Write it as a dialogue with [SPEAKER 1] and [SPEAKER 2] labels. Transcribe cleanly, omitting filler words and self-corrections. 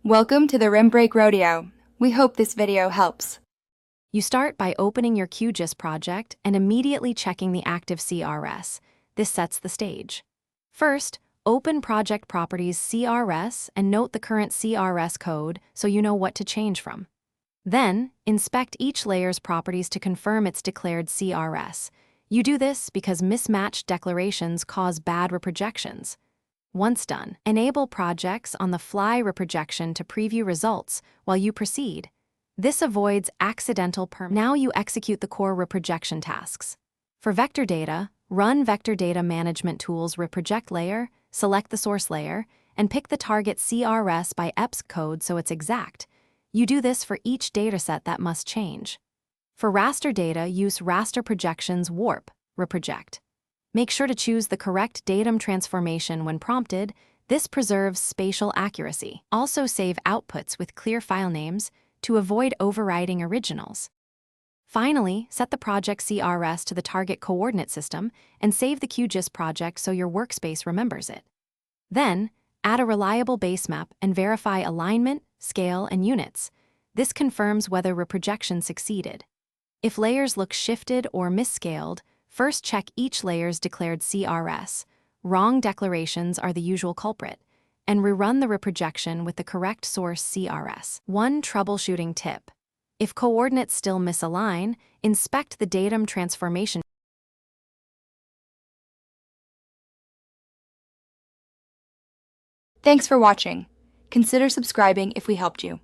[SPEAKER 1] Welcome to the Rim Break Rodeo. We hope this video helps.
[SPEAKER 2] You start by opening your Qgis project and immediately checking the active CRS. This sets the stage. First, open Project Properties CRS and note the current CRS code so you know what to change from. Then, inspect each layer's properties to confirm its declared CRS. You do this because mismatched declarations cause bad reprojections. Once done, enable projects on the fly reprojection to preview results while you proceed. This avoids accidental perm. Now you execute the core reprojection tasks. For vector data, run Vector Data Management Tools reproject layer, select the source layer, and pick the target CRS by EPS code so it's exact. You do this for each dataset that must change. For raster data, use raster projections warp reproject. Make sure to choose the correct datum transformation when prompted. This preserves spatial accuracy. Also save outputs with clear file names to avoid overriding originals. Finally, set the project CRS to the target coordinate system and save the Qgis project so your workspace remembers it. Then, add a reliable base map and verify alignment, scale, and units. This confirms whether reprojection succeeded. If layers look shifted or misscaled, first check each layer's declared CRS. Wrong declarations are the usual culprit, and rerun the reprojection with the correct source CRS. One troubleshooting tip: if coordinates still misalign, inspect the datum transformation.
[SPEAKER 1] Thanks for watching. Consider subscribing if we helped you.